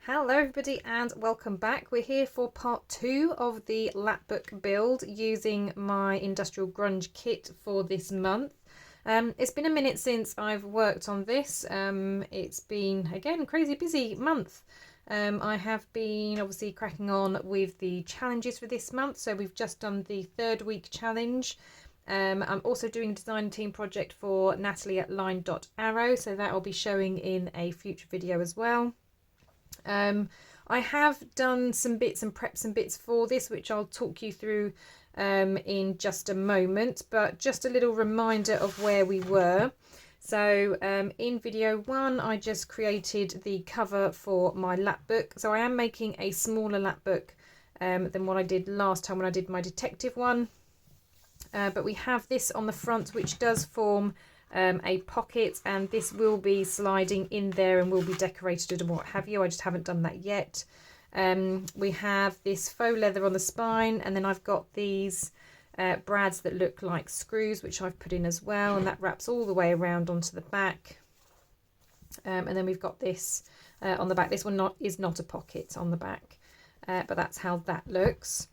Hello everybody and welcome back. We're here for part 2 of the Lapbook build using my industrial grunge kit for this month. It's been a minute since I've worked on this. It's been, again, a crazy busy month. I have been obviously cracking on with the challenges for this month. So we've just done the 3rd week challenge. I'm also doing a design team project for Natalie at line.arrow, so that will be showing in a future video as well. I have done some bits and prepped some bits for this, which I'll talk you through in just a moment, but just a little reminder of where we were. So in video 1 I just created the cover for my lapbook. So I am making a smaller lapbook than what I did last time when I did my detective one, but we have this on the front which does form a pocket, and this will be sliding in there and will be decorated and what have you. I just haven't done that yet. We have this faux leather on the spine, and then I've got these brads that look like screws which I've put in as well, and that wraps all the way around onto the back. And then we've got this on the back. This one is not a pocket on the back, but that's how that looks.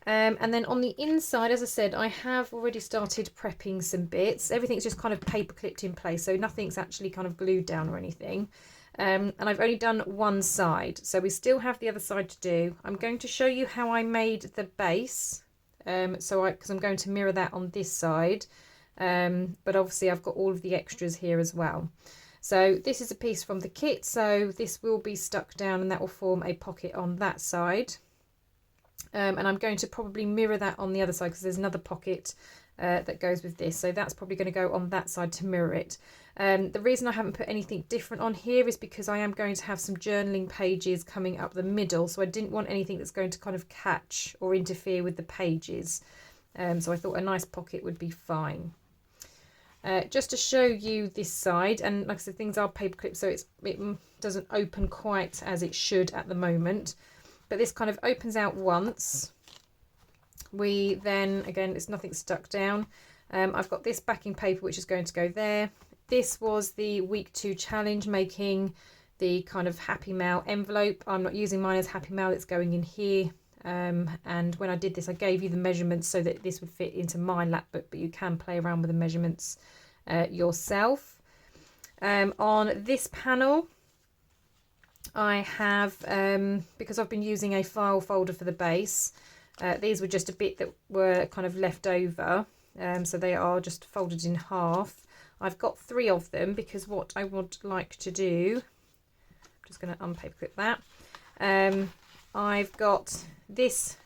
And then on the inside, as I said, I have already started prepping some bits. Everything's just kind of paper clipped in place, so nothing's actually kind of glued down or anything. And I've only done one side, so we still have the other side to do. I'm going to show you how I made the base, because I'm going to mirror that on this side, but obviously I've got all of the extras here as well. So this is a piece from the kit, so this will be stuck down and that will form a pocket on that side. And I'm going to probably mirror that on the other side because there's another pocket that goes with this, so that's probably going to go on that side to mirror it. The reason I haven't put anything different on here is because I am going to have some journaling pages coming up the middle, so I didn't want anything that's going to kind of catch or interfere with the pages, so I thought a nice pocket would be fine. Just to show you this side, and like I said, things are paper clipped, so it doesn't open quite as it should at the moment. But this kind of opens out once. We then, again, it's nothing stuck down. I've got this backing paper which is going to go there. This was the week 2 challenge, making the kind of Happy Mail envelope. I'm not using mine as Happy Mail, it's going in here. And when I did this, I gave you the measurements so that this would fit into my lapbook, but you can play around with the measurements yourself. On this panel, I have, because I've been using a file folder for the base, these were just a bit that were kind of left over, so they are just folded in half. I've got 3 of them because what I would like to do, I'm just going to unpaperclip that. I've got this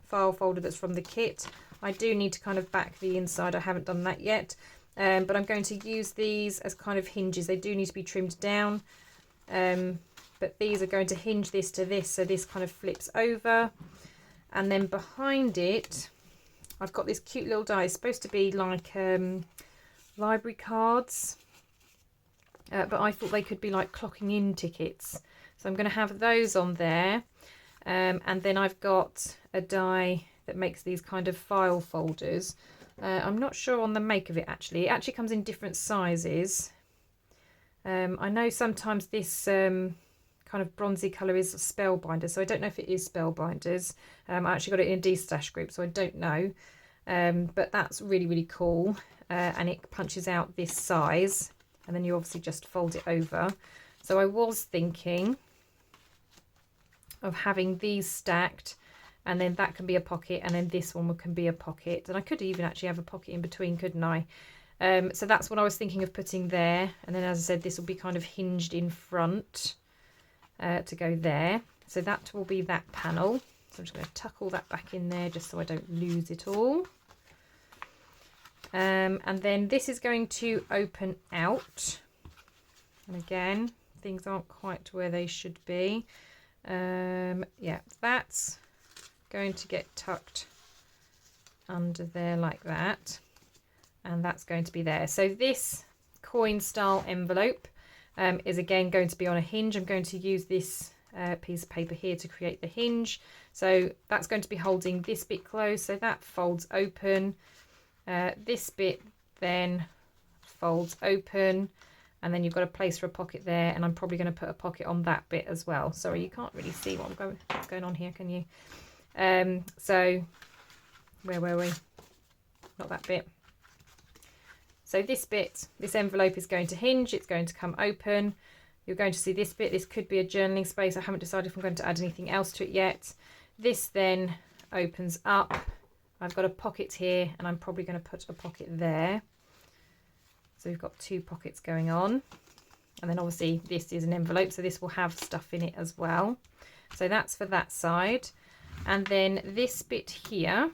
file folder that's from the kit. I do need to kind of back the inside, I haven't done that yet, but I'm going to use these as kind of hinges. They do need to be trimmed down. But these are going to hinge this to this, so this kind of flips over. And then behind it, I've got this cute little die. It's supposed to be like library cards, but I thought they could be like clocking in tickets. So I'm going to have those on there. And then I've got a die that makes these kind of file folders. I'm not sure on the make of it actually. It actually comes in different sizes. I know sometimes this kind of bronzy colour is Spellbinder, so I don't know if it is Spellbinders. I actually got it in a D-stash group, so I don't know. But that's really, really cool. And it punches out this size, and then you obviously just fold it over. So I was thinking of having these stacked, and then that can be a pocket, and then this one can be a pocket. And I could even actually have a pocket in between, couldn't I? So that's what I was thinking of putting there. And then, as I said, this will be kind of hinged in front to go there. So that will be that panel. So I'm just going to tuck all that back in there just so I don't lose it all. And then this is going to open out. And again, things aren't quite where they should be. Yeah, that's going to get tucked under there like that. And that's going to be there. So this coin style envelope is again going to be on a hinge. I'm going to use this piece of paper here to create the hinge. So that's going to be holding this bit closed, so that folds open. This bit then folds open, and then you've got a place for a pocket there, and I'm probably going to put a pocket on that bit as well. Sorry, you can't really see what's going on here, can you? So where were we? Not that bit. So this bit, this envelope is going to hinge, it's going to come open. You're going to see this bit. This could be a journaling space. I haven't decided if I'm going to add anything else to it yet. This then opens up. I've got a pocket here, and I'm probably going to put a pocket there. So we've got 2 pockets going on. And then obviously this is an envelope, so this will have stuff in it as well. So that's for that side. And then this bit here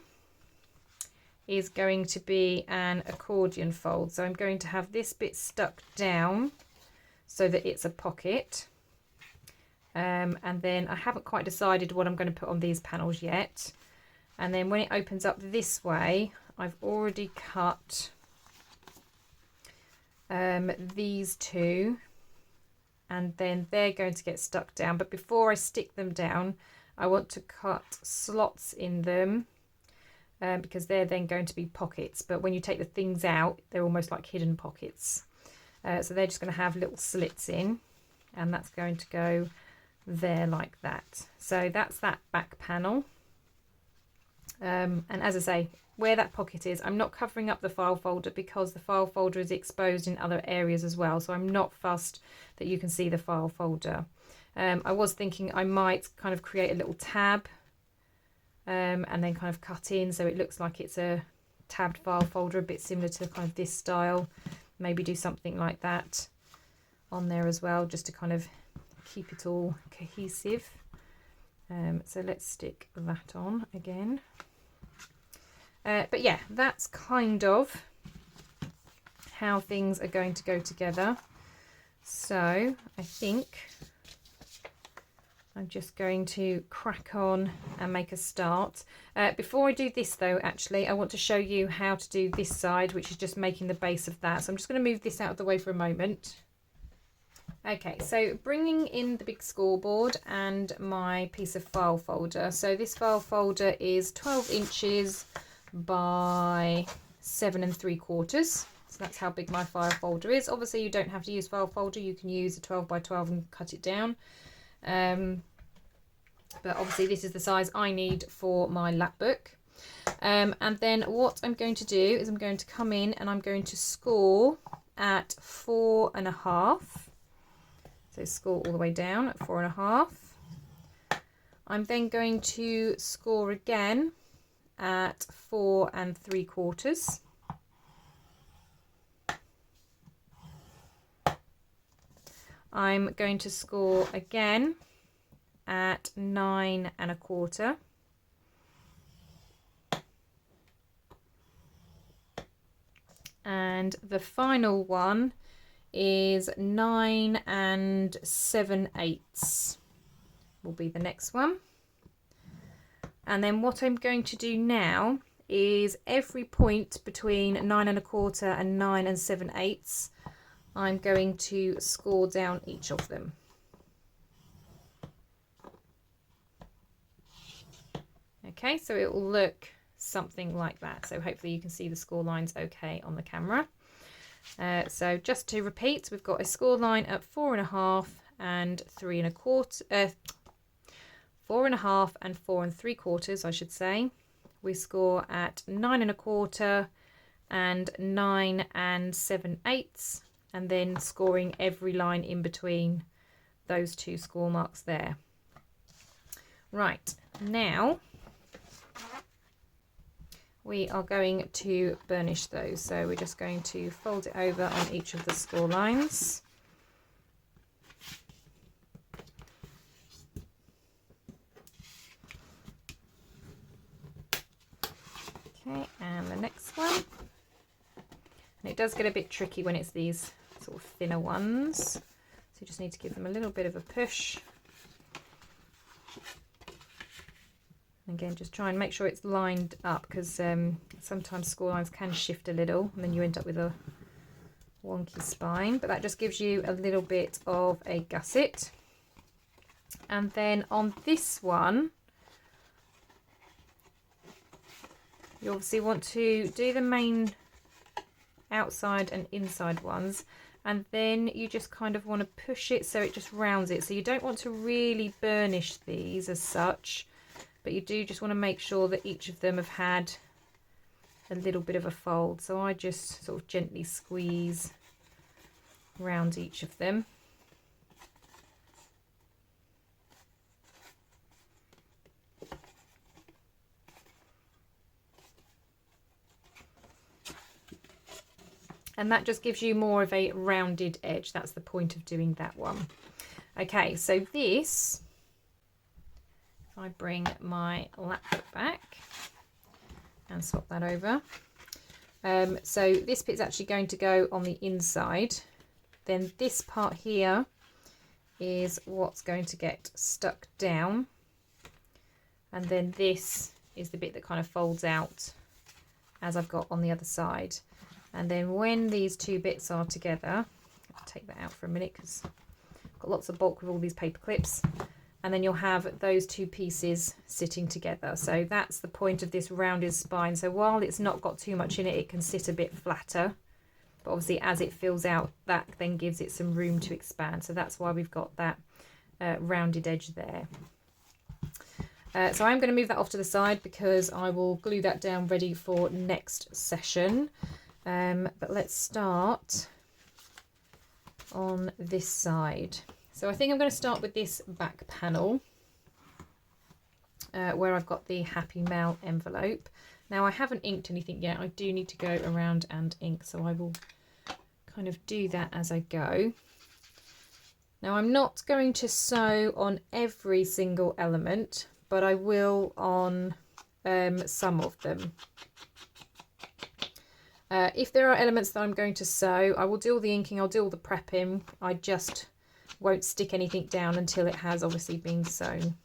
is going to be an accordion fold. So I'm going to have this bit stuck down so that it's a pocket. And then I haven't quite decided what I'm going to put on these panels yet. And then when it opens up this way, I've already cut these 2, and then they're going to get stuck down. But before I stick them down, I want to cut slots in them because they're then going to be pockets. But when you take the things out, they're almost like hidden pockets. So they're just going to have little slits in, and that's going to go there like that. So that's that back panel. And as I say, where that pocket is, I'm not covering up the file folder because the file folder is exposed in other areas as well. So I'm not fussed that you can see the file folder. I was thinking I might kind of create a little tab and then kind of cut in so it looks like it's a tabbed file folder, a bit similar to kind of this style. Maybe do something like that on there as well, just to kind of keep it all cohesive. So let's stick that on again. But yeah, that's kind of how things are going to go together. So I think I'm just going to crack on and make a start. Before I do this though, actually, I want to show you how to do this side, which is just making the base of that. So I'm just going to move this out of the way for a moment. Okay, so bringing in the big scoreboard and my piece of file folder. So this file folder is 12 inches by 7 3/4. So that's how big my file folder is. Obviously you don't have to use file folder, you can use a 12 by 12 and cut it down. But obviously this is the size I need for my Lapbook. And then what I'm going to do is I'm going to come in and I'm going to score at 4.5. So score all the way down at 4.5. I'm then going to score again at 4 3/4. I'm going to score again at 9 1/4. And the final one is 9 7/8 will be the next one. And then what I'm going to do now is every point between 9 1/4 and 9 7/8 I'm going to score down each of them. Okay, so it will look something like that. So hopefully you can see the score lines okay on the camera. So just to repeat, we've got a score line at 4.5 and 3 1/4, 4.5 and 4 3/4, I should say. We score at 9 1/4 and 9 7/8, and then scoring every line in between those 2 score marks there. Right, now we are going to burnish those. So we're just going to fold it over on each of the score lines. Okay, and the next one. And it does get a bit tricky when it's these sort of thinner ones. So you just need to give them a little bit of a push. Again, just try and make sure it's lined up, because sometimes score lines can shift a little and then you end up with a wonky spine, but that just gives you a little bit of a gusset. And then on this one, you obviously want to do the main outside and inside ones, and then you just kind of want to push it so it just rounds it. So you don't want to really burnish these as such, but you do just want to make sure that each of them have had a little bit of a fold. So I just sort of gently squeeze around each of them. And that just gives you more of a rounded edge. That's the point of doing that one. Okay, so this, if I bring my Lapbook back and swap that over. So this bit's actually going to go on the inside. Then this part here is what's going to get stuck down. And then this is the bit that kind of folds out as I've got on the other side. And then when these two bits are together, I'll take that out for a minute because I've got lots of bulk with all these paper clips. And then you'll have those two pieces sitting together. So that's the point of this rounded spine. So while it's not got too much in it, it can sit a bit flatter. But obviously as it fills out, that then gives it some room to expand. So that's why we've got that rounded edge there. So I'm going to move that off to the side because I will glue that down ready for next session. But let's start on this side. So I think I'm going to start with this back panel where I've got the Happy Mail envelope. Now I haven't inked anything yet. I do need to go around and ink, so I will kind of do that as I go. Now I'm not going to sew on every single element, but I will on some of them. If there are elements that I'm going to sew, I will do all the inking, I'll do all the prepping. I just won't stick anything down until it has obviously been sewn.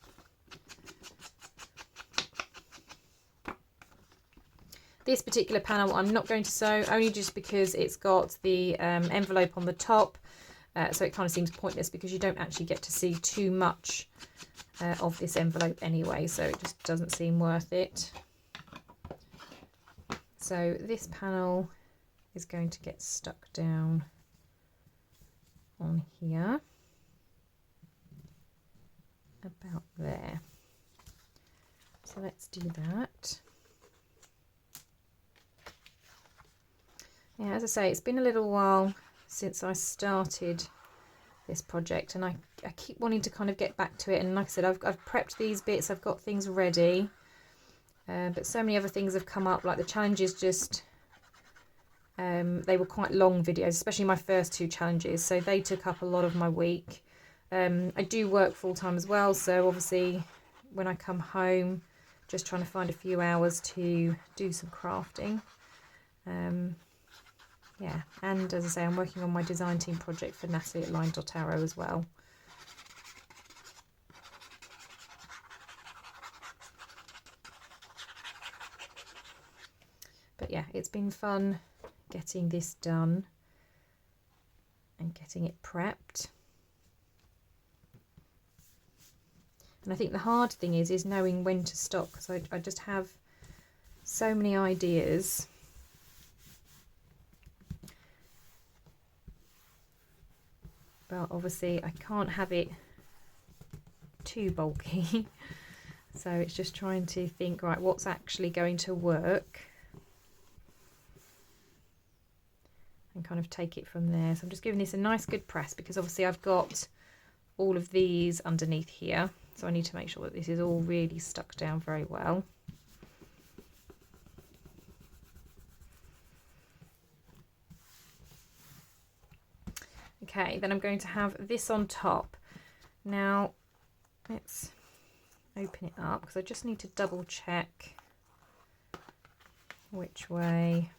This particular panel I'm not going to sew, only just because it's got the envelope on the top, so it kind of seems pointless because you don't actually get to see too much of this envelope anyway, so it just doesn't seem worth it. So this panel is going to get stuck down on here, about there. So let's do that. Yeah, as I say, it's been a little while since I started this project, and I keep wanting to kind of get back to it. And like I said, I've prepped these bits, I've got things ready. But so many other things have come up, like the challenges just, they were quite long videos, especially my first two challenges, so they took up a lot of my week. I do work full-time as well, so obviously when I come home, just trying to find a few hours to do some crafting. Yeah, and as I say, I'm working on my design team project for Natalie at Line.arrow as well. But yeah, it's been fun getting this done and getting it prepped. And I think the hard thing is knowing when to stop, because I just have so many ideas. But obviously I can't have it too bulky. So it's just trying to think, right, what's actually going to work? And kind of take it from there. So I'm just giving this a nice good press because obviously I've got all of these underneath here, so I need to make sure that this is all really stuck down very well. Okay, then I'm going to have this on top. Now let's open it up because I just need to double check which way.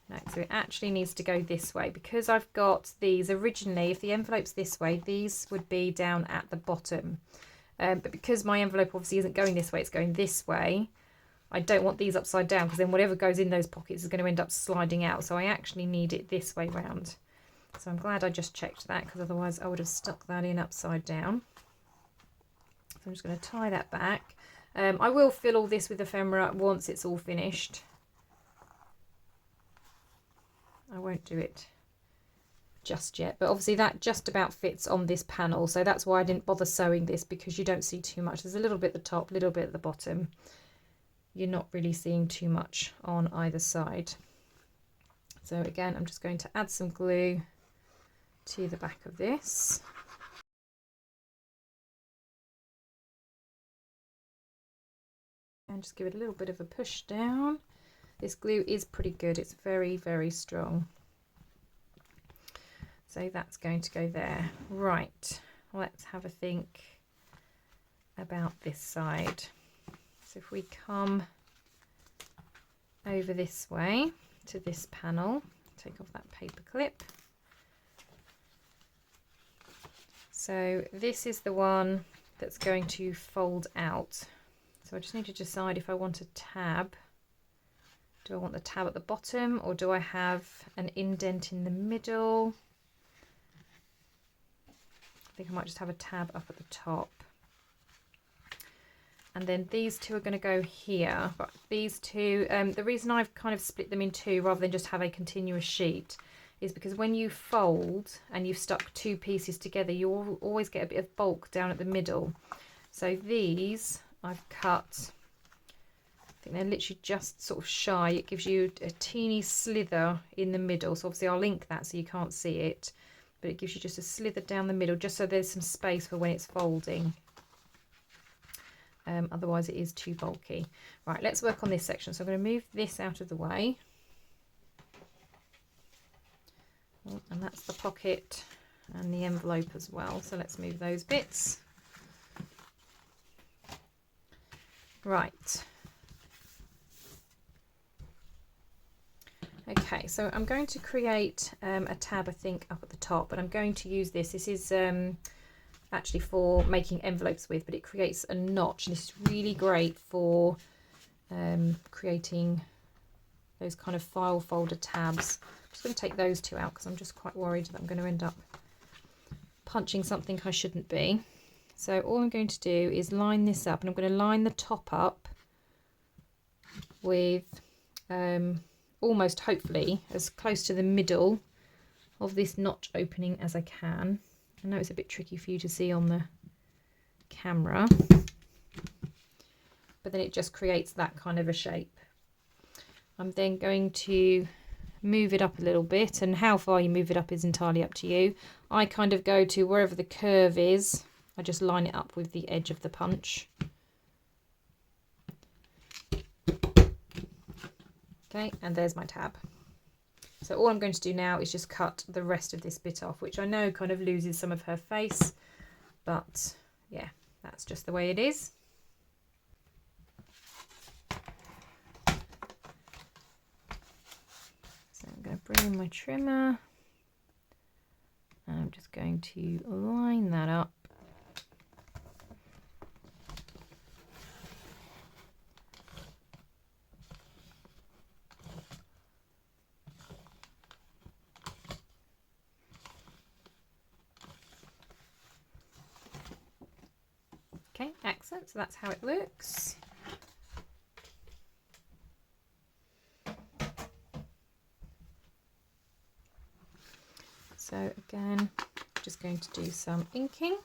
No, so it actually needs to go this way because I've got these originally, if the envelope's this way, these would be down at the bottom. But because my envelope obviously isn't going this way, it's going this way, I don't want these upside down because then whatever goes in those pockets is going to end up sliding out. So I actually need it this way round. So I'm glad I just checked that because otherwise I would have stuck that in upside down. So I'm just going to tie that back. I will fill all this with ephemera once it's all finished. I won't do it just yet, but obviously that just about fits on this panel, so that's why I didn't bother sewing this, because you don't see too much. There's a little bit at the top, a little bit at the bottom. You're not really seeing too much on either side. So again, I'm just going to add some glue to the back of this. And just give it a little bit of a push down. This glue is pretty good, it's very, very strong. So that's going to go there. Right, let's have a think about this side. So if we come over this way to this panel, take off that paper clip. So this is the one that's going to fold out. So I just need to decide if I want a tab. Do I want the tab at the bottom, or do I have an indent in the middle? I think I might just have a tab up at the top. And then these two are going to go here. But these two, the reason I've kind of split them in two rather than just have a continuous sheet is because when you fold and you've stuck two pieces together, you always get a bit of bulk down at the middle. So these I've cut, I think they're literally just sort of shy. It gives you a teeny slither in the middle. So obviously I'll link that so you can't see it, but it gives you just a slither down the middle, just so there's some space for when it's folding. Otherwise it is too bulky. Right, let's work on this section. So I'm going to move this out of the way. Oh, and that's the pocket and the envelope as well. So let's move those bits. Right. Okay, so I'm going to create a tab, I think, up at the top, but I'm going to use this. This is actually for making envelopes with, but it creates a notch, and this is really great for creating those kind of file folder tabs. I'm just going to take those two out because I'm just quite worried that I'm going to end up punching something I shouldn't be. So all I'm going to do is line this up, and I'm going to line the top up with almost, hopefully, as close to the middle of this notch opening as I can. I know it's a bit tricky for you to see on the camera, but then it just creates that kind of a shape. I'm then going to move it up a little bit, and how far you move it up is entirely up to you. I kind of go to wherever the curve is. I just line it up with the edge of the punch. Okay, and there's my tab. So all I'm going to do now is just cut the rest of this bit off, which I know kind of loses some of her face, but yeah, that's just the way it is. So I'm going to bring in my trimmer, and I'm just going to line that up. Okay, excellent. So that's how it looks. So again, just going to do some inking.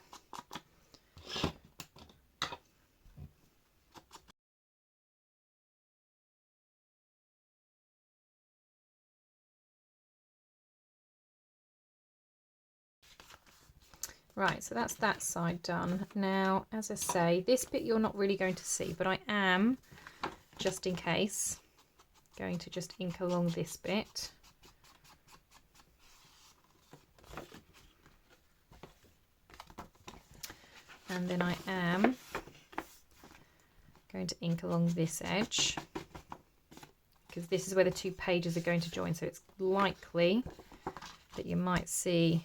Right, so that's that side done. Now, as I say, this bit you're not really going to see, but I am, just in case, going to just ink along this bit. And then I am going to ink along this edge, because this is where the two pages are going to join, so it's likely that you might see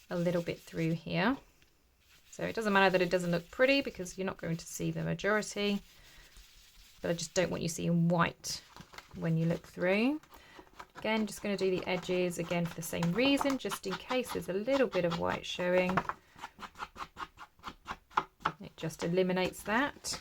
a little bit through here. So it doesn't matter that it doesn't look pretty, because you're not going to see the majority, but I just don't want you seeing white when you look through. Again, just going to do the edges again for the same reason, just in case there's a little bit of white showing. It just eliminates that.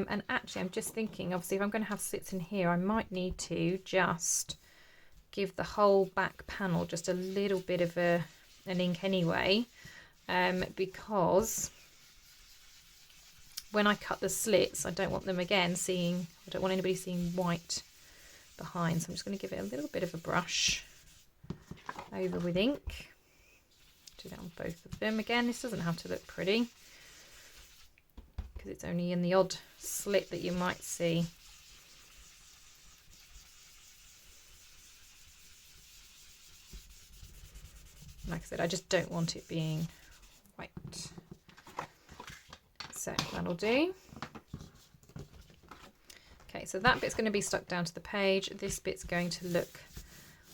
And actually I'm just thinking, obviously if I'm going to have slits in here, I might need to just give the whole back panel just a little bit of an ink anyway, because when I cut the slits, I don't want them again seeing, I don't want anybody seeing white behind. So I'm just going to give it a little bit of a brush over with ink. Do that on both of them. Again, this doesn't have to look pretty because it's only in the odd slit that you might see. Like I said, I just don't want it being white. So that'll do. Okay, so that bit's going to be stuck down to the page. This bit's going to look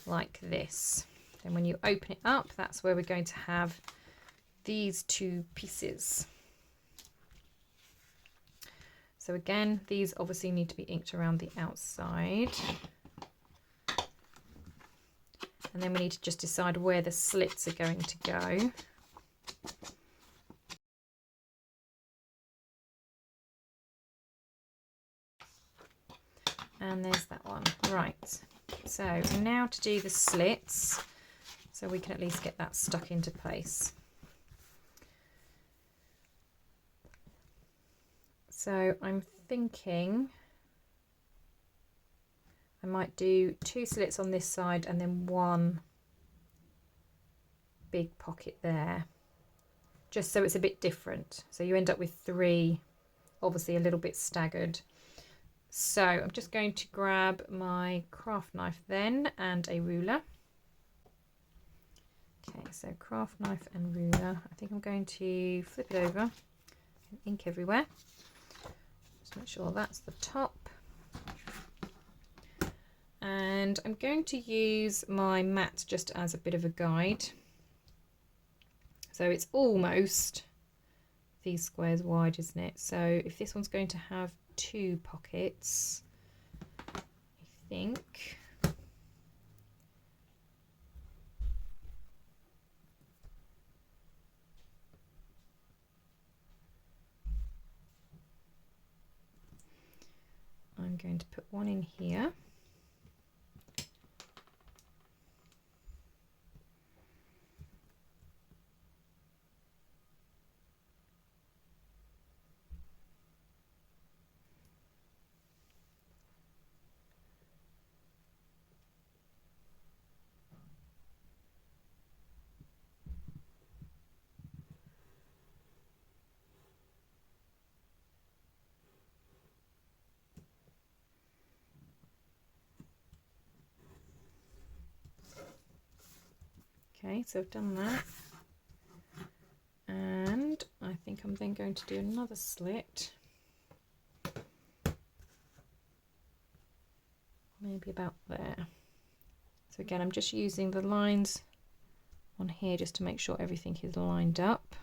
like this. Then when you open it up, that's where we're going to have these two pieces. So again, these obviously need to be inked around the outside. And then we need to just decide where the slits are going to go. And there's that one. Right, so now to do the slits, so we can at least get that stuck into place. So I'm thinking I might do 2 slits on this side and then 1 big pocket there, just so it's a bit different. So you end up with 3, obviously a little bit staggered. So I'm just going to grab my craft knife then and a ruler. Okay, so craft knife and ruler. I think I'm going to flip it over and ink everywhere. Just make sure that's the top. And I'm going to use my mat just as a bit of a guide. So it's almost these squares wide, isn't it? So if this one's going to have 2 pockets, I think I'm going to put 1 in here. Okay, so I've done that, and I think I'm then going to do another slit, maybe about there. So again, I'm just using the lines on here just to make sure everything is lined up.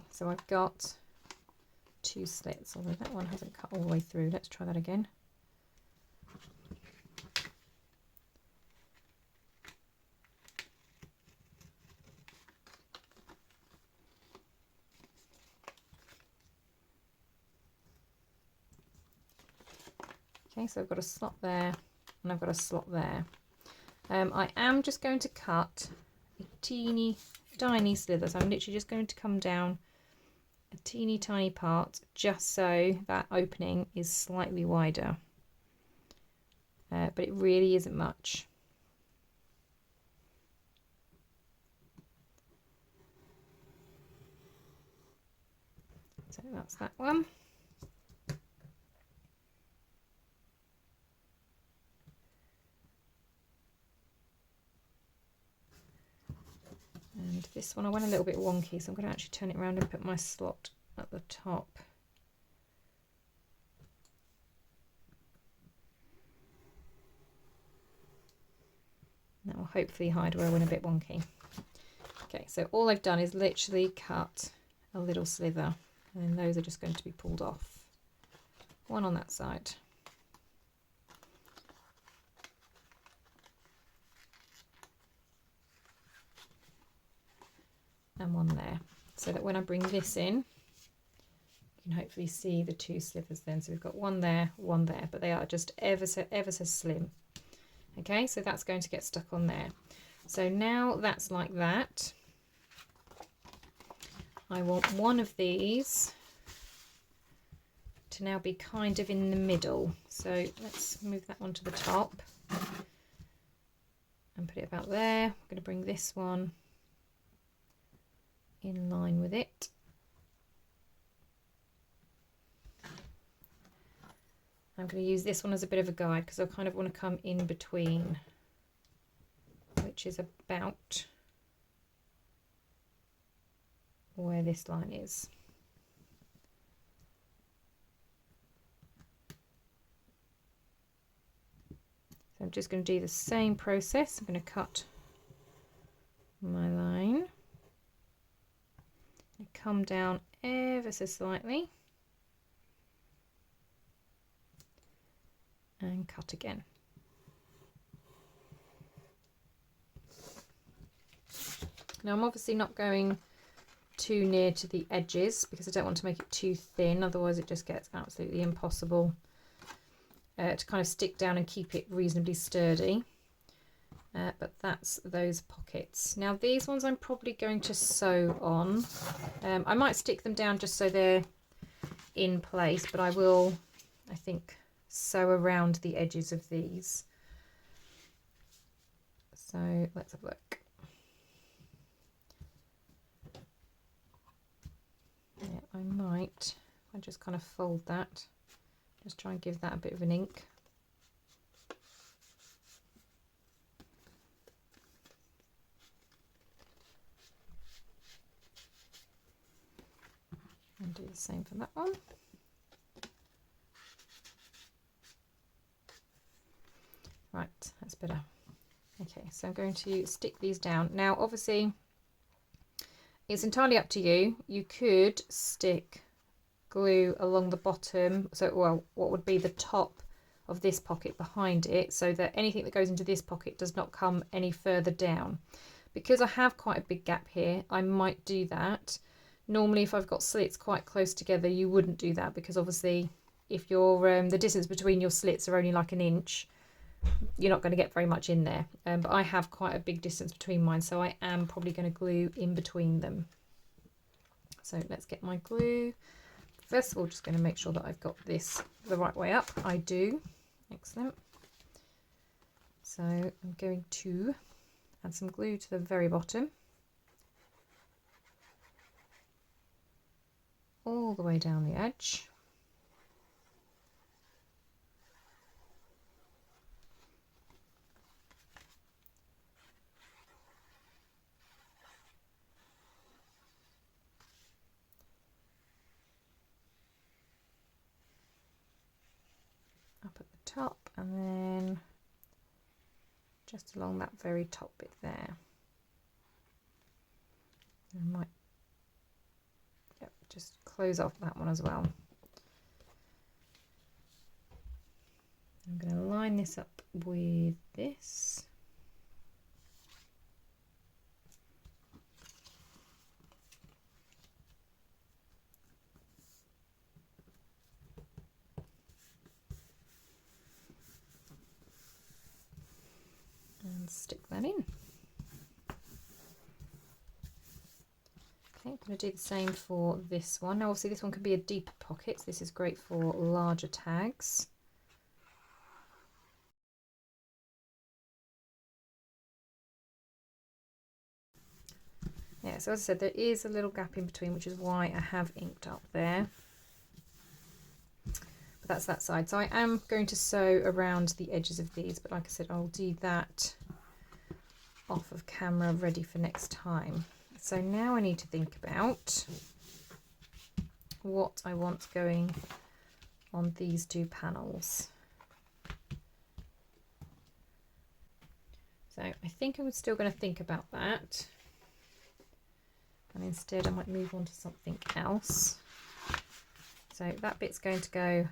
So I've got 2 slits, although that one hasn't cut all the way through. Let's try that again. Okay, so I've got a slot there and I've got a slot there. I am just going to cut a teeny tiny slither, so I'm literally just going to come down a teeny tiny part just so that opening is slightly wider, but it really isn't much. So that's that one. And this one I went a little bit wonky, so I'm going to actually turn it around and put my slot at the top. That will hopefully hide where I went a bit wonky. Okay, so all I've done is literally cut a little slither, and then those are just going to be pulled off. One on that side. And one there, so that when I bring this in, you can hopefully see the two slivers then. So we've got one there, but they are just ever so slim. Okay, so that's going to get stuck on there. So now that's like that. I want one of these to now be kind of in the middle. So let's move that one to the top and put it about there. I'm going to bring this one in line with it. I'm going to use this one as a bit of a guide because I kind of want to come in between, which is about where this line is. So I'm just going to do the same process. I'm going to cut my line, come down ever so slightly and cut again. Now I'm obviously not going too near to the edges because I don't want to make it too thin, otherwise it just gets absolutely impossible to kind of stick down and keep it reasonably sturdy. But that's those pockets. Now these ones I'm probably going to sew on. I might stick them down just so they're in place, but I will, I think, sew around the edges of these. So let's have a look. Yeah, I might, I just kind of fold that, just try and give that a bit of an ink. And do the same for that one. Right, that's better. Okay, so I'm going to stick these down. Now, obviously, it's entirely up to you. You could stick glue along the bottom, so, well, what would be the top of this pocket behind it, so that anything that goes into this pocket does not come any further down. Because I have quite a big gap here, I might do that. Normally, if I've got slits quite close together, you wouldn't do that, because obviously if you're the distance between your slits are only like an inch, you're not going to get very much in there. But I have quite a big distance between mine, so I am probably going to glue in between them. So let's get my glue. First of all, just going to make sure that I've got this the right way up. I do. Excellent. So I'm going to add some glue to the very bottom, all the way down the edge. Up at the top, and then just along that very top bit there. I might, yep, just close off that one as well. I'm going to line this up with this. And stick that in. Okay, I'm going to do the same for this one. Now obviously this one can be a deeper pocket, so this is great for larger tags. Yeah, so as I said, there is a little gap in between, which is why I have inked up there. But that's that side. So I am going to sew around the edges of these, but like I said, I'll do that off of camera, ready for next time. So now I need to think about what I want going on these two panels. So I think I'm still going to think about that. And instead I might move on to something else. So that bit's going to go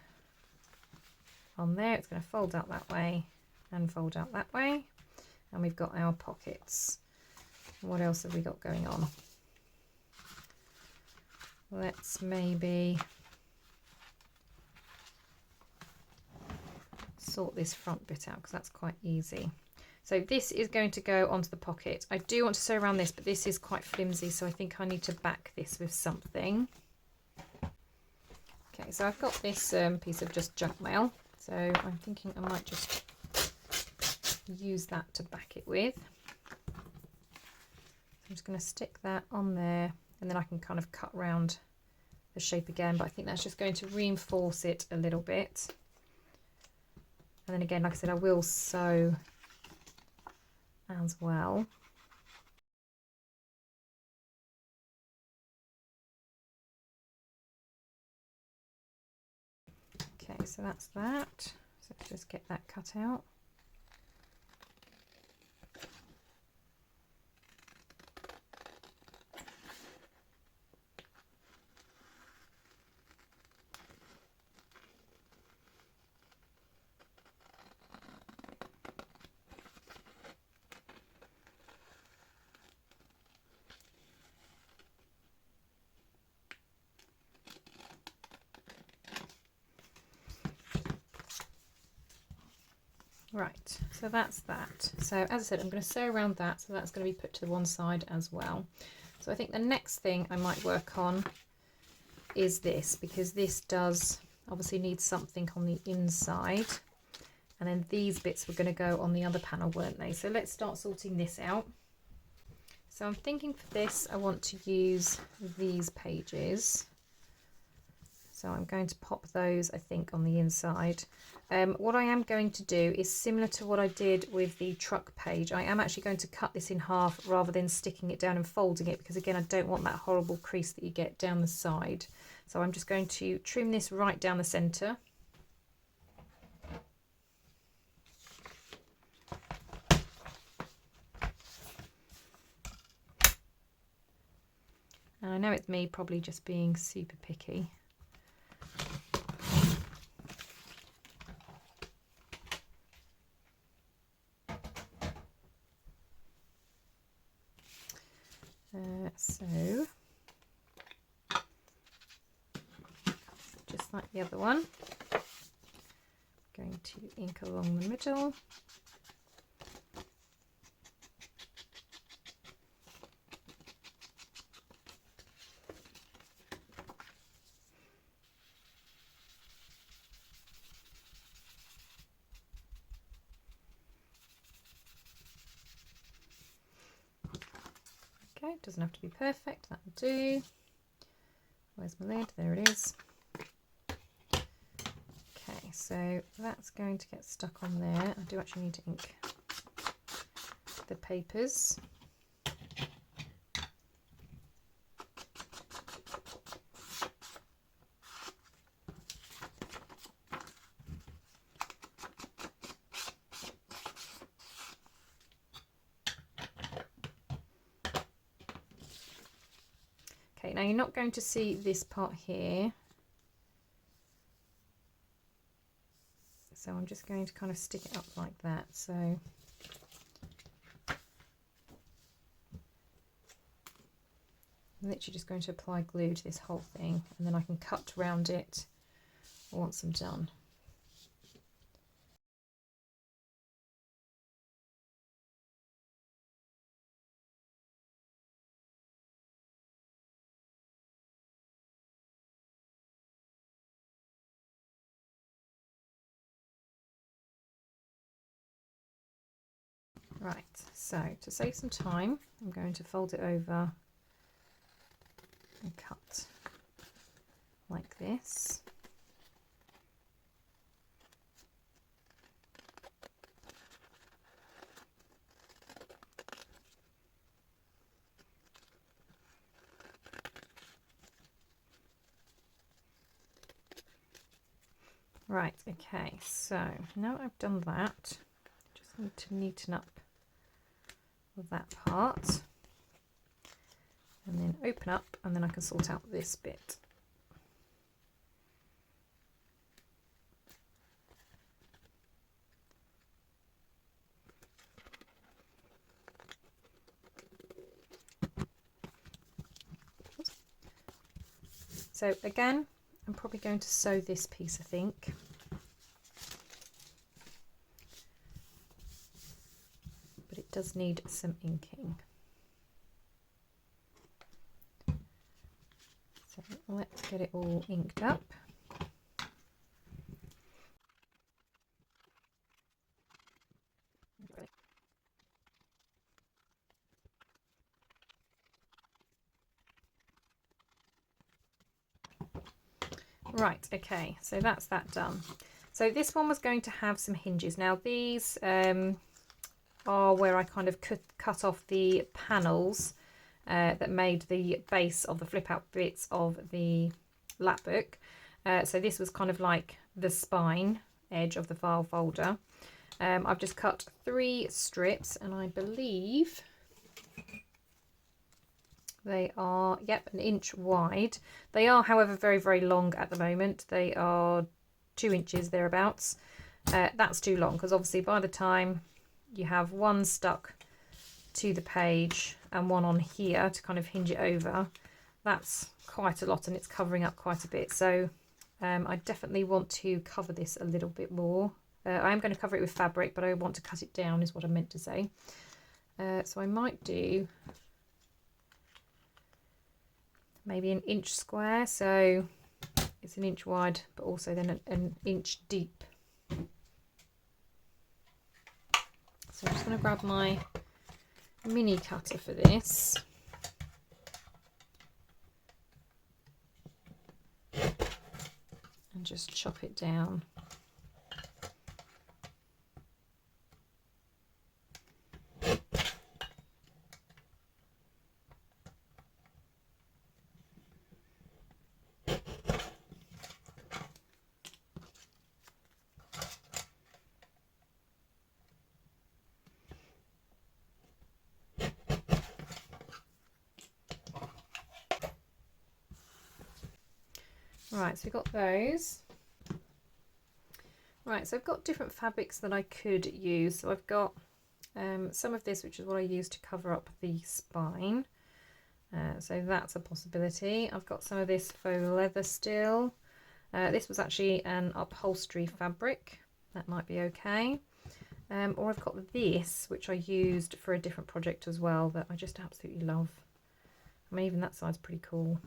on there. It's going to fold out that way and fold out that way. And we've got our pockets. What else have we got going on? Let's maybe sort this front bit out because that's quite easy. So this is going to go onto the pocket. I do want to sew around this, but this is quite flimsy, so I think I need to back this with something. Okay, so I've got this piece of just junk mail, so I'm thinking I might just use that to back it with. I'm just going to stick that on there, and then I can kind of cut round the shape again, but I think that's just going to reinforce it a little bit. And then again, like I said, I will sew as well. Okay, so that's that. So let's just get that cut out. Right, so that's that. So as I said, I'm going to sew around that, so that's going to be put to the one side as well. So I think the next thing I might work on is this, because this does obviously need something on the inside. And then these bits were going to go on the other panel, weren't they? So let's start sorting this out. So I'm thinking for this, I want to use these pages. So I'm going to pop those, I think, on the inside. What I am going to do is similar to what I did with the truck page. I am actually going to cut this in half rather than sticking it down and folding it, because again, I don't want that horrible crease that you get down the side. So I'm just going to trim this right down the centre. And I know it's me probably just being super picky. So just like the other one, going to ink along the middle. Okay, it doesn't have to be perfect, that will do. Where's my lid? There it is. Okay, so that's going to get stuck on there. I do actually need to ink the papers. Okay, now you're not going to see this part here. So I'm just going to kind of stick it up like that. So I'm literally just going to apply glue to this whole thing, and then I can cut around it once I'm done. Right, so to save some time, I'm going to fold it over and cut like this. Right, okay, so now I've done that, just need to neaten up that part and then open up, and then I can sort out this bit. So again, I'm probably going to sew this piece, I think. But it does need some inking. So let's get it all inked up. Right, okay, so that's that done. So this one was going to have some hinges. Now these are where I kind of cut off the panels that made the base of the flip out bits of the Lapbook. So this was kind of like the spine edge of the file folder. I've just cut 3 strips, and I believe they are, yep, 1 inch wide. They are, however, very, very long at the moment. They are 2 inches thereabouts. That's too long because obviously by the time you have one stuck to the page and one on here to kind of hinge it over, that's quite a lot and it's covering up quite a bit. So I definitely want to cover this a little bit more. I am going to cover it with fabric, but I want to cut it down is what I meant to say. So I might do maybe 1 inch square, so it's 1 inch wide but also then an inch deep. So I'm just going to grab my mini cutter for this. And just chop it down. Right, so we've got those. Right, so I've got different fabrics that I could use. So I've got some of this, which is what I use to cover up the spine. So that's a possibility. I've got some of this faux leather still. This was actually an upholstery fabric. That might be okay. Or I've got this, which I used for a different project as well, that I just absolutely love. I mean, even that side's pretty cool.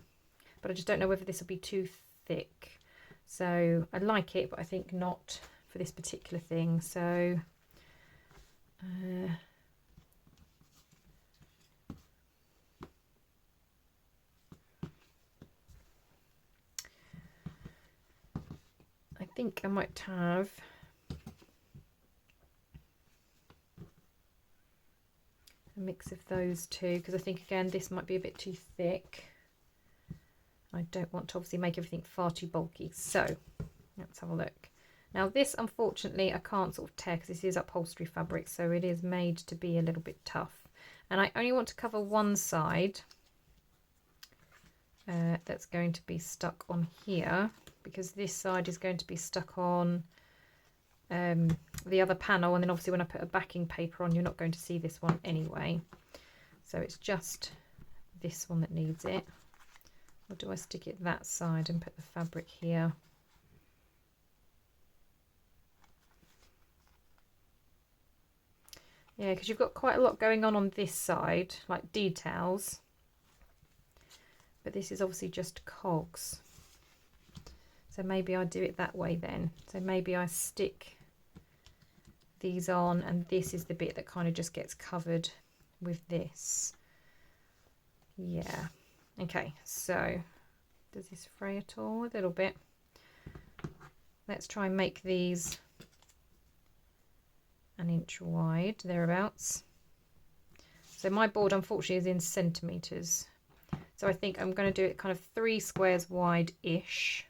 But I just don't know whether this will be too thick. So I like it, but I think not for this particular thing. So I think I might have a mix of those two, because I think again this might be a bit too thick. I don't want to obviously make everything far too bulky. So let's have a look. Now this, unfortunately, I can't sort of tear because this is upholstery fabric, so it is made to be a little bit tough. And I only want to cover one side that's going to be stuck on here, because this side is going to be stuck on the other panel, and then obviously when I put a backing paper on, you're not going to see this one anyway. So it's just this one that needs it. Or do I stick it that side and put the fabric here? Yeah, because you've got quite a lot going on this side, like details. But this is obviously just cogs. So maybe I do it that way then. So maybe I stick these on, and this is the bit that kind of just gets covered with this. Yeah. Okay, so does this fray at all? A little bit. Let's try and make these 1 inch wide, thereabouts. So my board, unfortunately, is in centimetres. So I think I'm going to do it kind of 3 squares wide-ish.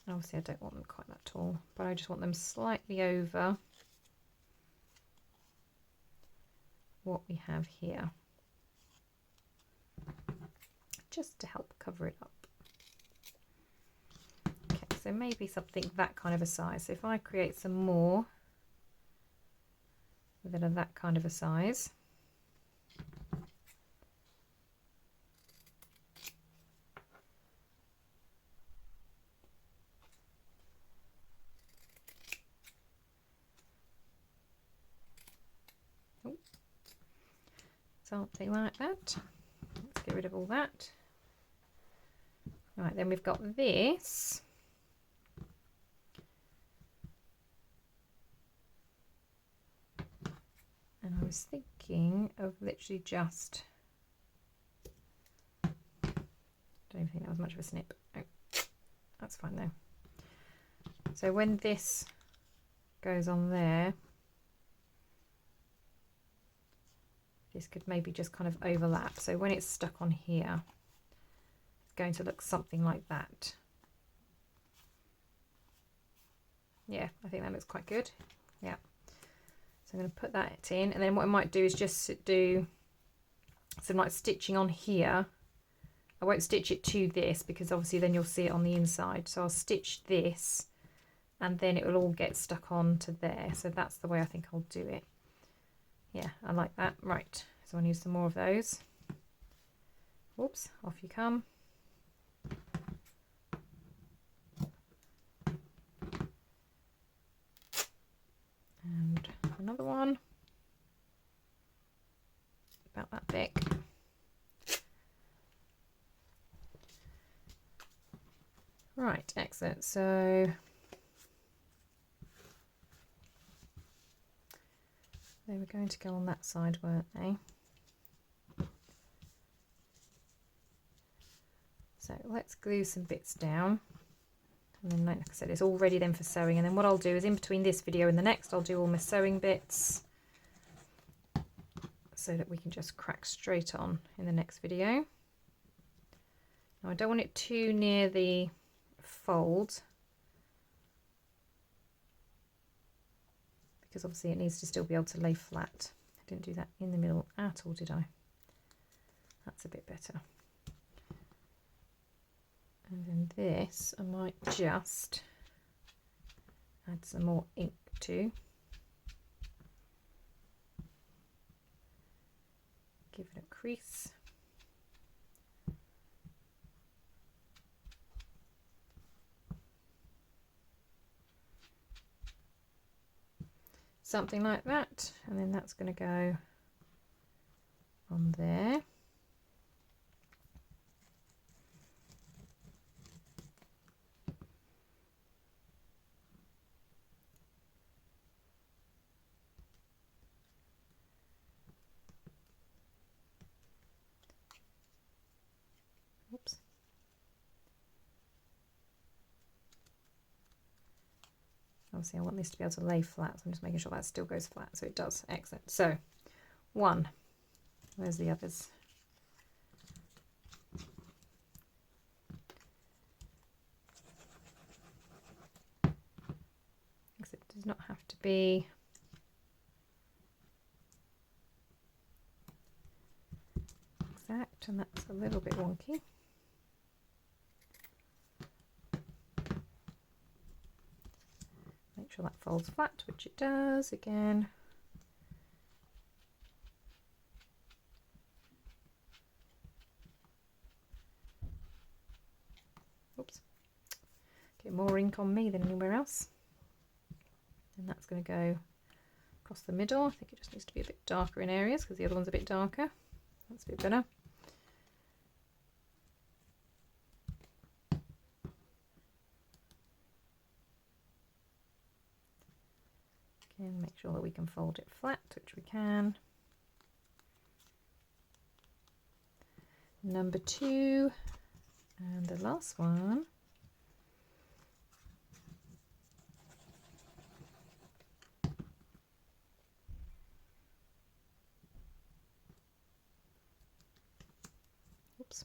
Obviously I don't want them quite that tall, but I just want them slightly over what we have here, just to help cover it up. Okay, So maybe something that kind of a size. So if I create some more that are that kind of a size. Oh, something like that. Let's get rid of all that. Right, then we've got this. And I was thinking of literally just, don't think that was much of a snip. Oh, that's fine though. So when this goes on there, this could maybe just kind of overlap. So when it's stuck on here, it's going to look something like that. Yeah, I think that looks quite good. Yeah. So I'm going to put that in, and then what I might do is just do some like stitching on here. I won't stitch it to this because obviously then you'll see it on the inside. So I'll stitch this and then it will all get stuck on to there. So that's the way I think I'll do it. Yeah, I like that. Right, so I'll use some more of those. Whoops, off you come. And another one. About that thick. Right, excellent. So they were going to go on that side, weren't they? So let's glue some bits down. And then, like I said, it's all ready then for sewing. And then what I'll do is in between this video and the next, I'll do all my sewing bits so that we can just crack straight on in the next video. Now I don't want it too near the fold because obviously it needs to still be able to lay flat. I didn't do that in the middle at all, did I? That's a bit better. And then this I might just add some more ink to. Give it a crease. Something like that, and then that's going to go on there. Oops. Obviously I want this to be able to lay flat, so I'm just making sure that still goes flat, so it does. Excellent. So one, where's the others? Because it does not have to be exact, and that's a little bit wonky. Make sure that folds flat, which it does again. Oops. Get more ink on me than anywhere else. And that's going to go across the middle. I think it just needs to be a bit darker in areas because the other one's a bit darker. That's a bit better. Again, make sure that we can fold it flat, which we can. Number 2 and the last one. Oops.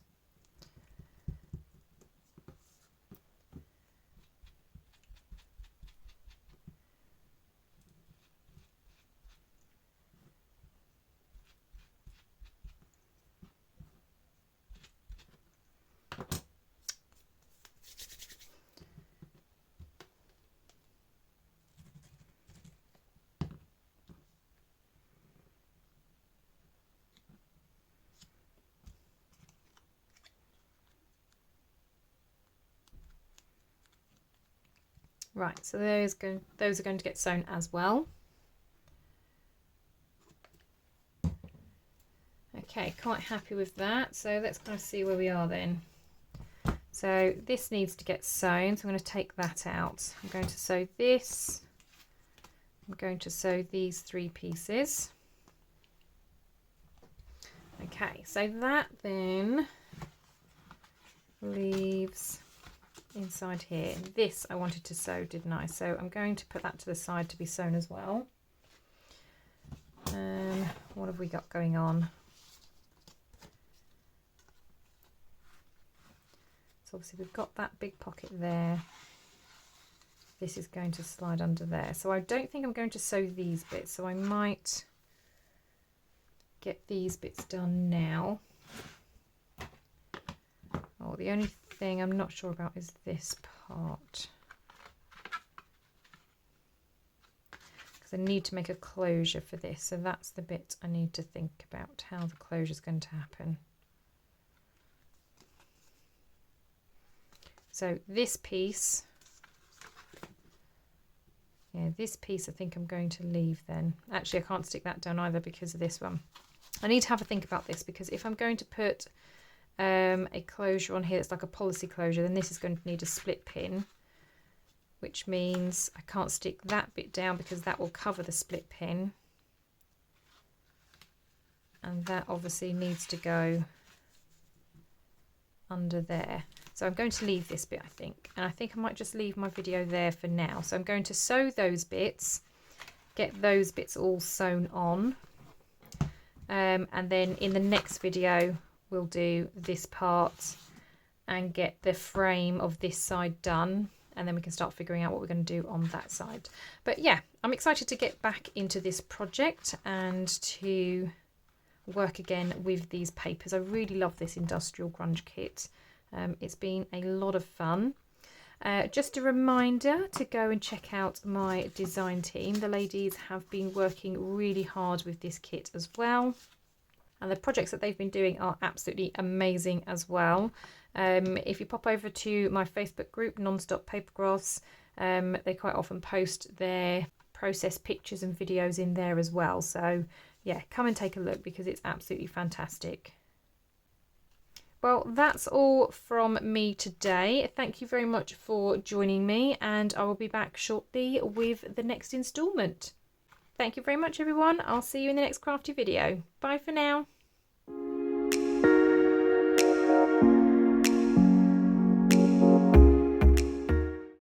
Right, so those are going to get sewn as well. Okay, quite happy with that. So let's kind of see where we are then. So this needs to get sewn, so I'm going to take that out. I'm going to sew this. I'm going to sew these 3 pieces. Okay, so that then leaves inside here. This I wanted to sew, didn't I? So I'm going to put that to the side to be sewn as well. What have we got going on? So obviously we've got that big pocket there. This is going to slide under there. So I don't think I'm going to sew these bits, so I might get these bits done now. Oh, the only thing I'm not sure about is this part, because I need to make a closure for this, so that's the bit I need to think about, how the closure is going to happen. So this piece, yeah, this piece I think I'm going to leave then. Actually, I can't stick that down either because of this one. I need to have a think about this, because if I'm going to put a closure on here that's like a policy closure, then this is going to need a split pin, which means I can't stick that bit down because that will cover the split pin, and that obviously needs to go under there. So I'm going to leave this bit, I think, and I think I might just leave my video there for now. So I'm going to sew those bits, get those bits all sewn on, and then in the next video we'll do this part and get the frame of this side done, and then we can start figuring out what we're going to do on that side. But yeah, I'm excited to get back into this project and to work again with these papers. I really love this industrial grunge kit. It's been a lot of fun. Just a reminder to go and check out my design team. The ladies have been working really hard with this kit as well, and the projects that they've been doing are absolutely amazing as well. If you pop over to my Facebook group, Non-Stop Papercrafts, they quite often post their process pictures and videos in there as well. So yeah, come and take a look because it's absolutely fantastic. Well, that's all from me today. Thank you very much for joining me, and I will be back shortly with the next instalment. Thank you very much, everyone. I'll see you in the next crafty video. Bye for now.